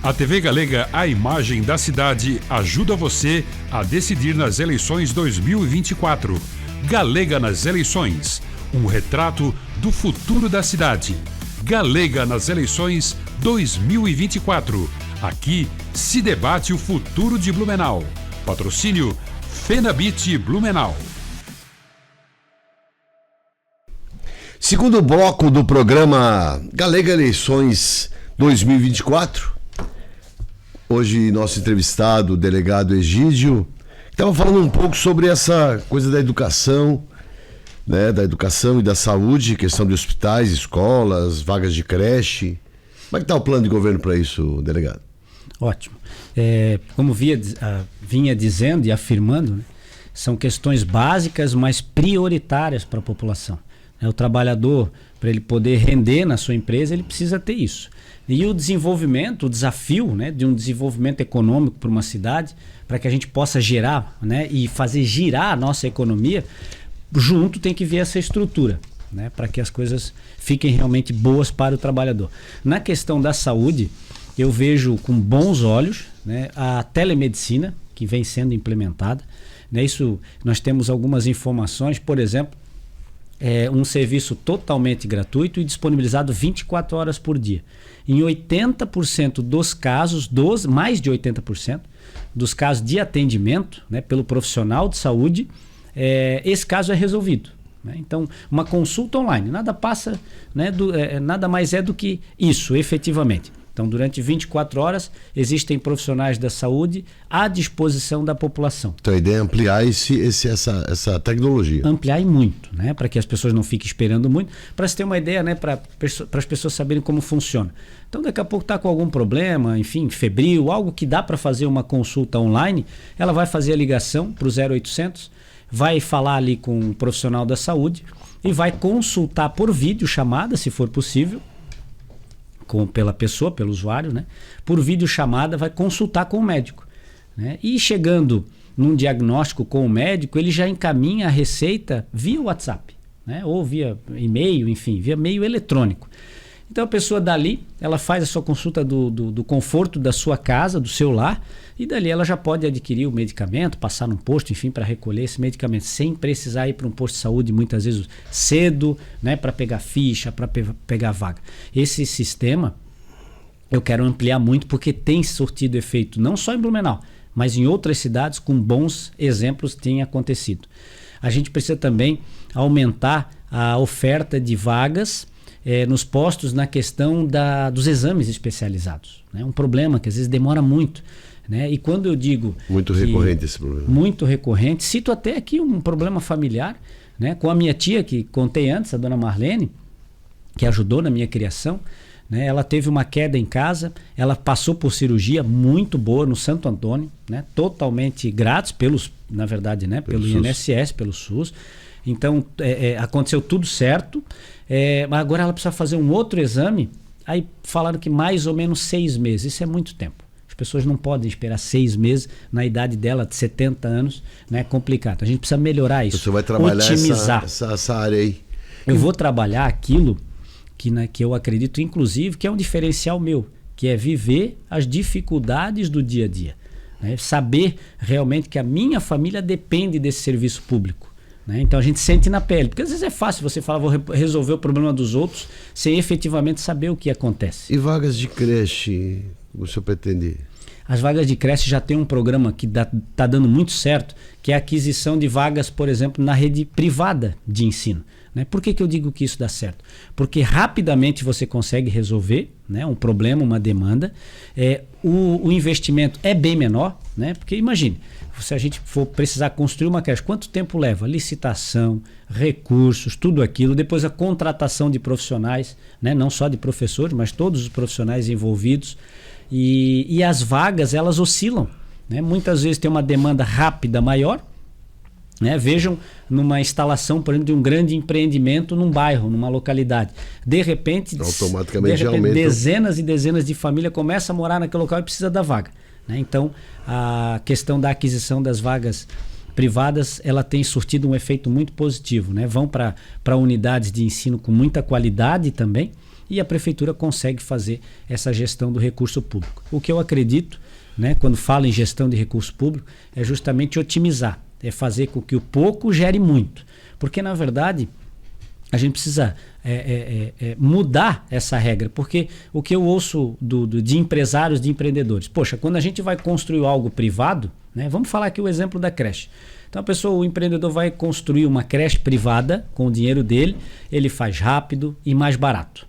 A TV Galega, a imagem da cidade, ajuda você a decidir nas eleições 2024. Galega nas eleições, um retrato do futuro da cidade. Galega nas eleições 2024. Aqui se debate o futuro de Blumenau. Patrocínio Fenabit Blumenau. Segundo bloco do programa Galega Eleições 2024. Hoje nosso entrevistado, o delegado Egídio, estava falando um pouco sobre essa coisa da educação, né, da educação e da saúde, questão de hospitais, escolas, vagas de creche. Como é que está o plano de governo para isso, delegado? Ótimo. Como vinha dizendo e afirmando, né, são questões básicas, mas prioritárias para a população. O trabalhador, para ele poder render na sua empresa, ele precisa ter isso. E o desenvolvimento, o desafio, né, de um desenvolvimento econômico para uma cidade, para que a gente possa gerar, né, e fazer girar a nossa economia, junto tem que vir essa estrutura, né, para que as coisas fiquem realmente boas para o trabalhador. Na questão da saúde, eu vejo com bons olhos, né, a telemedicina que vem sendo implementada. Né, isso, nós temos algumas informações, por exemplo, um serviço totalmente gratuito e disponibilizado 24 horas por dia. Em 80% dos casos, mais de 80% dos casos de atendimento, né, pelo profissional de saúde, esse caso é resolvido. Né? Então, uma consulta online, nada passa, né, nada mais é do que isso, efetivamente. Então, durante 24 horas, existem profissionais da saúde à disposição da população. Então, a ideia é ampliar essa tecnologia. Ampliar e muito, né? Para que as pessoas não fiquem esperando muito, para se ter uma ideia, né? Para as pessoas saberem como funciona. Então, daqui a pouco está com algum problema, enfim, febril, algo que dá para fazer uma consulta online, ela vai fazer a ligação para o 0800, vai falar ali com um profissional da saúde e vai consultar por vídeo chamada, se for possível, pela pessoa, pelo usuário, né? Por videochamada, vai consultar com o médico. Né? E chegando num diagnóstico com o médico, ele já encaminha a receita via WhatsApp, né? Ou via e-mail, enfim, via meio eletrônico. Então a pessoa dali, ela faz a sua consulta do conforto da sua casa, do seu lar, e dali ela já pode adquirir o medicamento, passar num posto, enfim, para recolher esse medicamento, sem precisar ir para um posto de saúde muitas vezes cedo, né, para pegar ficha, para pegar vaga. Esse sistema eu quero ampliar muito porque tem surtido efeito não só em Blumenau, mas em outras cidades com bons exemplos tem acontecido. A gente precisa também aumentar a oferta de vagas nos postos na questão dos exames especializados. Né? Um problema que às vezes demora muito. Né? E quando eu digo... Muito recorrente esse problema. Muito recorrente. Cito até aqui um problema familiar, né? Com a minha tia, que contei antes, a dona Marlene, que ajudou na minha criação. Né? Ela teve uma queda em casa, ela passou por cirurgia muito boa no Santo Antônio, né? Totalmente grátis, na verdade, né? Pelo INSS, pelo SUS. Então, aconteceu tudo certo. Mas agora ela precisa fazer um outro exame. Aí falaram que mais ou menos 6 meses. Isso é muito tempo. As pessoas não podem esperar 6 meses na idade dela, de 70 anos. Né? É complicado. A gente precisa melhorar isso. Você vai trabalhar otimizar essa área aí. Eu vou trabalhar aquilo que eu acredito, inclusive, que é um diferencial meu, que é viver as dificuldades do dia a dia. Né? Saber realmente que a minha família depende desse serviço público. Né? Então a gente sente na pele, porque às vezes é fácil você falar, vou resolver o problema dos outros, sem efetivamente saber o que acontece. E vagas de creche, o senhor pretende? As vagas de creche já tem um programa que está dando muito certo, que é a aquisição de vagas, por exemplo, na rede privada de ensino. Né? Por que eu digo que isso dá certo? Porque rapidamente você consegue resolver, né, um problema, uma demanda. O investimento é bem menor, né? Porque imagine, se a gente for precisar construir uma creche, quanto tempo leva? Licitação, recursos, tudo aquilo, depois a contratação de profissionais, né? Não só de professores, mas todos os profissionais envolvidos. E as vagas, elas oscilam. Né? Muitas vezes tem uma demanda rápida maior. Né? Vejam numa instalação, por exemplo, de um grande empreendimento num bairro, numa localidade. De repente, dezenas e dezenas de famílias começam a morar naquele local e precisa da vaga. Né? Então, a questão da aquisição das vagas privadas, ela tem surtido um efeito muito positivo. Né? Vão para unidades de ensino com muita qualidade também, e a prefeitura consegue fazer essa gestão do recurso público. O que eu acredito, né, quando falo em gestão de recurso público, é justamente otimizar, é fazer com que o pouco gere muito. Porque, na verdade, a gente precisa mudar essa regra, porque o que eu ouço de empresários, de empreendedores, poxa, quando a gente vai construir algo privado, né, vamos falar aqui o exemplo da creche. Então o empreendedor vai construir uma creche privada com o dinheiro dele, ele faz rápido e mais barato.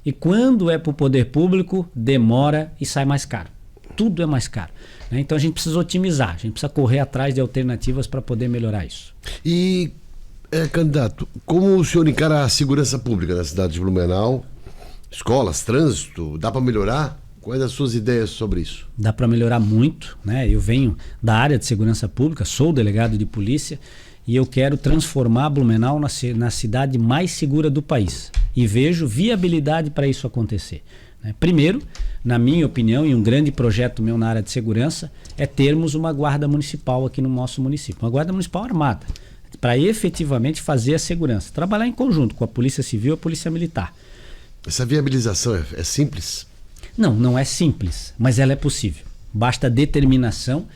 E quando é para o poder público, demora e sai mais caro. Tudo é mais caro, né? Então a gente precisa otimizar, a gente precisa correr atrás de alternativas para poder melhorar isso. E, candidato, como o senhor encara a segurança pública na cidade de Blumenau? Escolas, trânsito, dá para melhorar? Quais as suas ideias sobre isso? Dá para melhorar muito, né? Eu venho da área de segurança pública, sou delegado de polícia e eu quero transformar Blumenau na cidade mais segura do país. E vejo viabilidade para isso acontecer, né? Primeiro, na minha opinião, e um grande projeto meu na área de segurança, é termos uma guarda municipal aqui no nosso município. Uma guarda municipal armada, para efetivamente fazer a segurança. Trabalhar em conjunto com a Polícia Civil e a Polícia Militar. Essa viabilização é simples? Não é simples, mas ela é possível. Basta determinação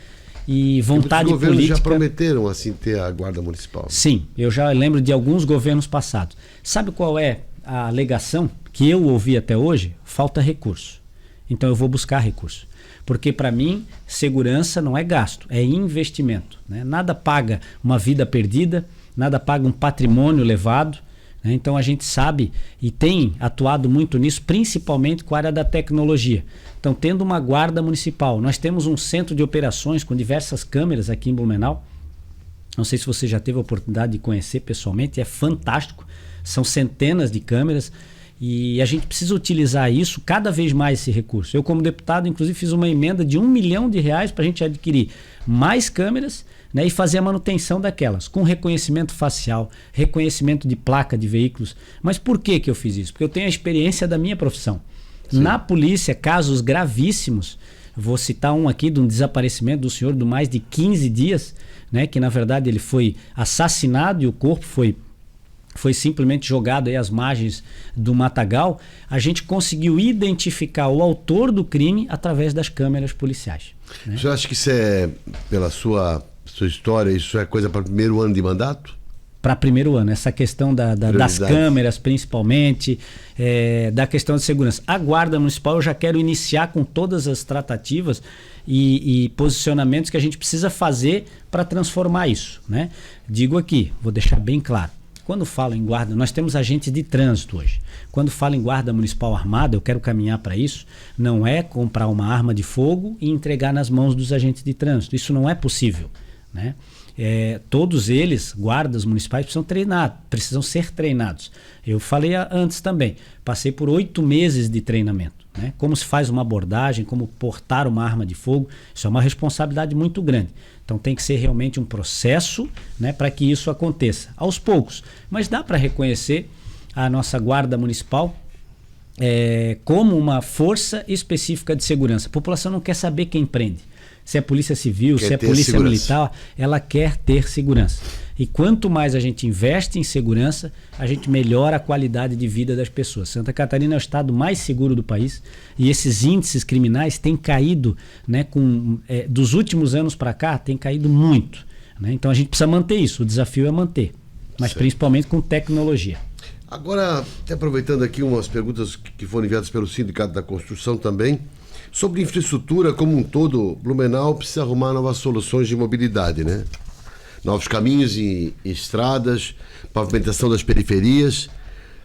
e vontade política. Os governos já prometeram assim ter a guarda municipal. Sim, eu já lembro de alguns governos passados. Sabe qual é a alegação que eu ouvi até hoje? Falta recurso. Então eu vou buscar recurso. Porque para mim, segurança não é gasto, é investimento, né? Nada paga uma vida perdida, nada paga um patrimônio levado. Então a gente sabe e tem atuado muito nisso, principalmente com a área da tecnologia. Então, tendo uma guarda municipal, nós temos um centro de operações com diversas câmeras aqui em Blumenau. Não sei se você já teve a oportunidade de conhecer pessoalmente, é fantástico. São centenas de câmeras e a gente precisa utilizar isso cada vez mais, esse recurso. Eu, como deputado, inclusive fiz uma emenda de R$1 milhão para a gente adquirir mais câmeras, né, e fazer a manutenção daquelas, com reconhecimento facial, reconhecimento de placa de veículos. Mas por que eu fiz isso? Porque eu tenho a experiência da minha profissão. Sim. Na polícia, casos gravíssimos, vou citar um aqui de um desaparecimento do senhor de mais de 15 dias, né, que na verdade ele foi assassinado e o corpo foi simplesmente jogado aí às margens do matagal. A gente conseguiu identificar o autor do crime através das câmeras policiais, né? Você acha que isso é, pela sua história, isso é coisa para o primeiro ano de mandato? Para primeiro ano, essa questão das câmeras principalmente, da questão de segurança. A Guarda Municipal eu já quero iniciar com todas as tratativas e posicionamentos que a gente precisa fazer para transformar isso, né? Digo aqui, vou deixar bem claro, quando falo em guarda, nós temos agentes de trânsito hoje. Quando falo em guarda municipal armada, eu quero caminhar para isso, não é comprar uma arma de fogo e entregar nas mãos dos agentes de trânsito. Isso não é possível, né? Todos eles, guardas municipais, precisam ser treinados. Eu falei antes também, passei por 8 meses de treinamento, né? Como se faz uma abordagem, como portar uma arma de fogo, isso é uma responsabilidade muito grande. Então tem que ser realmente um processo, né, para que isso aconteça, aos poucos. Mas dá para reconhecer a nossa guarda municipal como uma força específica de segurança. A população não quer saber quem prende. Se é polícia civil, se é polícia militar, ela quer ter segurança. E quanto mais a gente investe em segurança, a gente melhora a qualidade de vida das pessoas. Santa Catarina é o estado mais seguro do país e esses índices criminais têm caído, né, dos últimos anos para cá, tem caído muito, né? Então a gente precisa manter isso, o desafio é manter, mas certo, principalmente com tecnologia. Agora, até aproveitando aqui umas perguntas que foram enviadas pelo Sindicato da Construção também, sobre infraestrutura como um todo, Blumenau precisa arrumar novas soluções de mobilidade, né? Novos caminhos e estradas, pavimentação das periferias.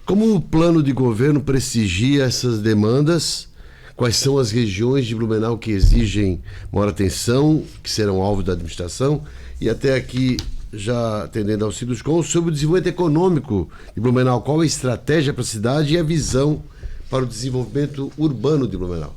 Como o plano de governo prestigia essas demandas? Quais são as regiões de Blumenau que exigem maior atenção, que serão alvo da administração? E até aqui, já atendendo ao Ciduscom, sobre o desenvolvimento econômico de Blumenau. Qual a estratégia para a cidade e a visão para o desenvolvimento urbano de Blumenau?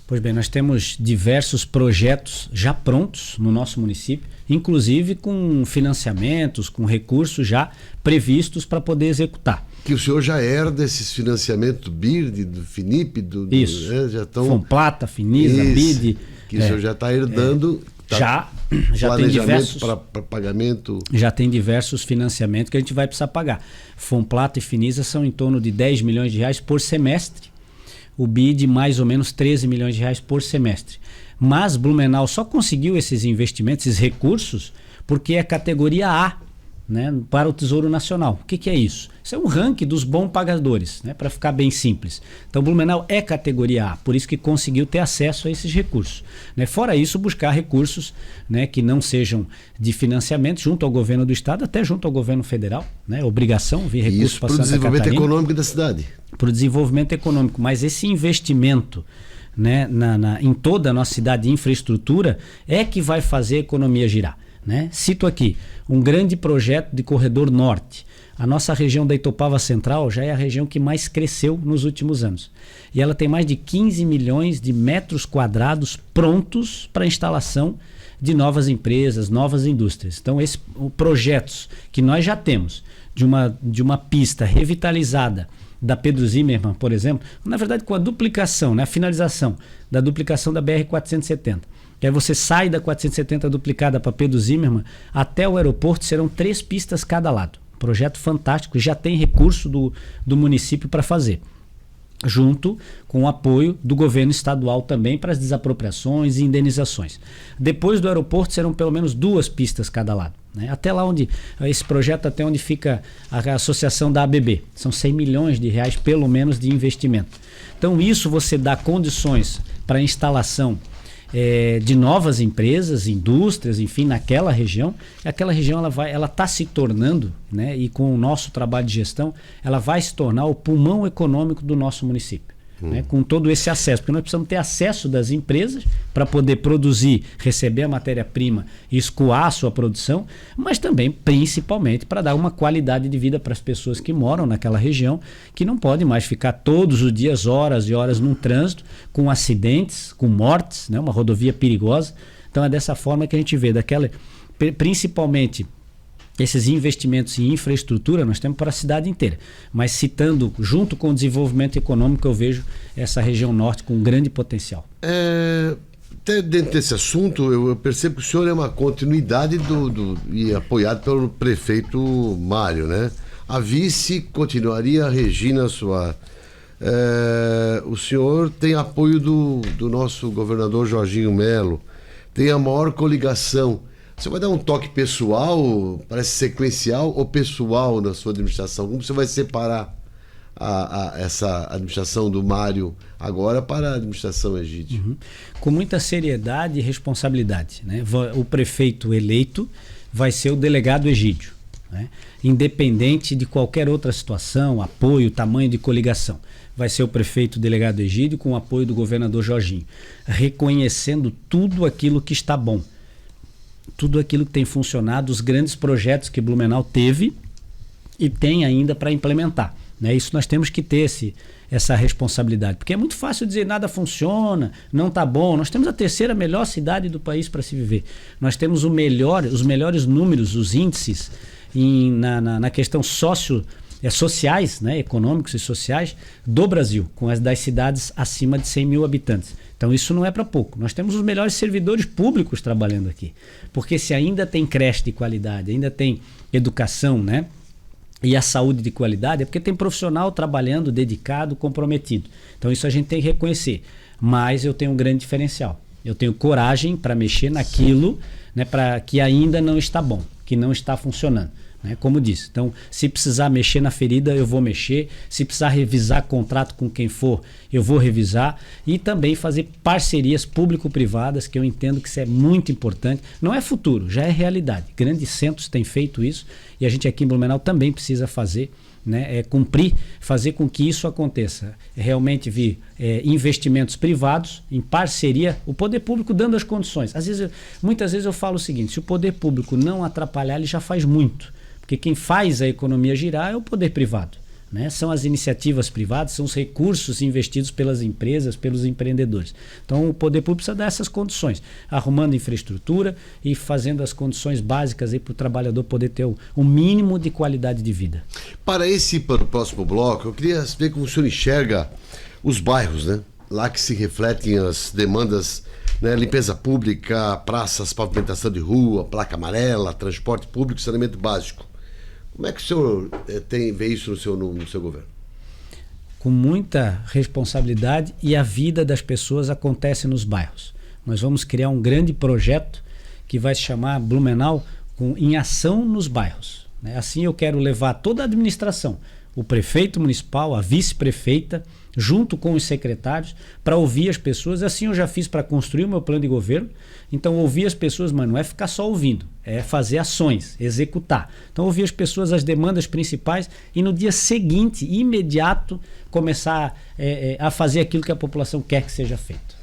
Pois bem, nós temos diversos projetos já prontos no nosso município, inclusive com financiamentos, com recursos já previstos para poder executar. Que o senhor já herda esses financiamentos do BIRD, do FINIP, isso, já estão... Fomplata, Finisa, BID. Que o senhor já está herdando... Já Já tem diversos para pagamento. Já tem diversos financiamentos que a gente vai precisar pagar. Fomplata e Finisa são em torno de 10 milhões de reais por semestre. O BID mais ou menos 13 milhões de reais por semestre. Mas Blumenau só conseguiu esses investimentos, esses recursos, porque é categoria A, né, para o Tesouro Nacional. O que é isso? Isso é um ranking dos bons pagadores, né, para ficar bem simples. Então Blumenau é categoria A, por isso que conseguiu ter acesso a esses recursos. Né? Fora isso, buscar recursos, né, que não sejam de financiamento junto ao governo do estado, até junto ao governo federal. Né? Obrigação, vir recursos para Santa Catarina. Para o desenvolvimento econômico da cidade. Para o desenvolvimento econômico. Mas esse investimento, né, em toda a nossa cidade de infraestrutura é que vai fazer a economia girar. Né? Cito aqui um grande projeto de corredor norte. A nossa região da Itopava Central já é a região que mais cresceu nos últimos anos. E ela tem mais de 15 milhões de metros quadrados prontos para instalação de novas empresas, novas indústrias. Então, esses projetos que nós já temos de uma pista revitalizada da Pedro Zimmermann, por exemplo, na verdade com a duplicação, né, a finalização da duplicação da BR-470. Que aí você sai da 470 duplicada para Pedro Zimmermann, até o aeroporto serão 3 pistas cada lado. Projeto fantástico, já tem recurso do município para fazer. Junto com o apoio do governo estadual também para as desapropriações e indenizações. Depois do aeroporto serão pelo menos 2 pistas cada lado. Né? Até lá onde, esse projeto até onde fica a associação da ABB. São 100 milhões de reais pelo menos de investimento. Então isso você dá condições para a instalação de novas empresas, indústrias, enfim, naquela região. Aquela região ela está se tornando, né, e com o nosso trabalho de gestão, ela vai se tornar o pulmão econômico do nosso município. Né, com todo esse acesso, porque nós precisamos ter acesso das empresas para poder produzir, receber a matéria-prima e escoar a sua produção, mas também, principalmente, para dar uma qualidade de vida para as pessoas que moram naquela região, que não podem mais ficar todos os dias, horas e horas num trânsito, com acidentes, com mortes, né, uma rodovia perigosa. Então é dessa forma que a gente vê, principalmente esses investimentos em infraestrutura nós temos para a cidade inteira, mas citando junto com o desenvolvimento econômico eu vejo essa região norte com um grande potencial. Até dentro desse assunto eu percebo que o senhor é uma continuidade e apoiado pelo prefeito Mário, né? A vice continuaria Regina Soares. O senhor tem apoio do nosso governador Jorginho Melo, tem a maior coligação. Você vai dar um toque pessoal, parece sequencial, ou pessoal na sua administração? Como você vai separar essa administração do Mário agora para a administração Egídio? Uhum. Com muita seriedade e responsabilidade. Né? O prefeito eleito vai ser o delegado Egídio. Né? Independente de qualquer outra situação, apoio, tamanho de coligação. Vai ser o prefeito delegado Egídio com o apoio do governador Jorginho. Reconhecendo tudo aquilo que está bom. Tudo aquilo que tem funcionado, os grandes projetos que Blumenau teve e tem ainda para implementar. Né? Isso nós temos que ter essa responsabilidade, porque é muito fácil dizer nada funciona, não está bom. Nós temos a 3ª melhor cidade do país para se viver. Nós temos os melhores números, os índices na questão sociais, né? Econômicos e sociais do Brasil, com as das cidades acima de 100 mil habitantes. Então isso não é para pouco. Nós temos os melhores servidores públicos trabalhando aqui. Porque se ainda tem creche de qualidade, ainda tem educação, né? E a saúde de qualidade, é porque tem profissional trabalhando, dedicado, comprometido. Então isso a gente tem que reconhecer. Mas eu tenho um grande diferencial. Eu tenho coragem para mexer naquilo, né, que ainda não está bom, que não está funcionando. Como disse, então se precisar mexer na ferida eu vou mexer, se precisar revisar contrato com quem for eu vou revisar e também fazer parcerias público-privadas, que eu entendo que isso é muito importante. Não é futuro, já é realidade. Grandes centros têm feito isso e a gente aqui em Blumenau também precisa fazer, né, cumprir, fazer com que isso aconteça. Realmente vir investimentos privados em parceria, o poder público dando as condições. Muitas vezes eu falo o seguinte: se o poder público não atrapalhar, ele já faz muito. Porque quem faz a economia girar é o poder privado. Né? São as iniciativas privadas, são os recursos investidos pelas empresas, pelos empreendedores. Então o poder público precisa dar essas condições, arrumando infraestrutura e fazendo as condições básicas para o trabalhador poder ter um mínimo de qualidade de vida. Para o próximo bloco, eu queria saber como o senhor enxerga os bairros, né? lá que se refletem as demandas, né? Limpeza pública, praças, pavimentação de rua, placa amarela, transporte público, saneamento básico. Como é que o senhor vê isso no seu governo? Com muita responsabilidade, e a vida das pessoas acontece nos bairros. Nós vamos criar um grande projeto que vai se chamar Blumenau em ação nos bairros. Assim eu quero levar toda a administração, o prefeito municipal, a vice-prefeita, junto com os secretários, para ouvir as pessoas. Assim eu já fiz para construir o meu plano de governo. Então ouvir as pessoas, mas não é ficar só ouvindo, é fazer ações, executar. Então ouvir as pessoas, as demandas principais, e no dia seguinte, imediato, começar a fazer aquilo que a população quer que seja feito.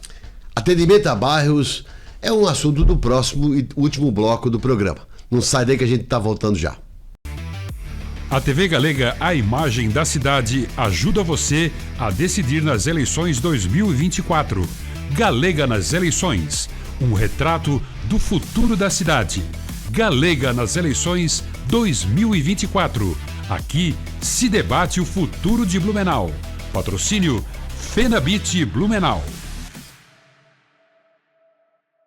Atendimento a bairros é um assunto do próximo e último bloco do programa. Não sai daí que a gente está voltando já. A TV Galega, a imagem da cidade, ajuda você a decidir nas eleições 2024. Galega nas eleições, um retrato do futuro da cidade. Galega nas eleições 2024. Aqui se debate o futuro de Blumenau. Patrocínio Fenabit Blumenau.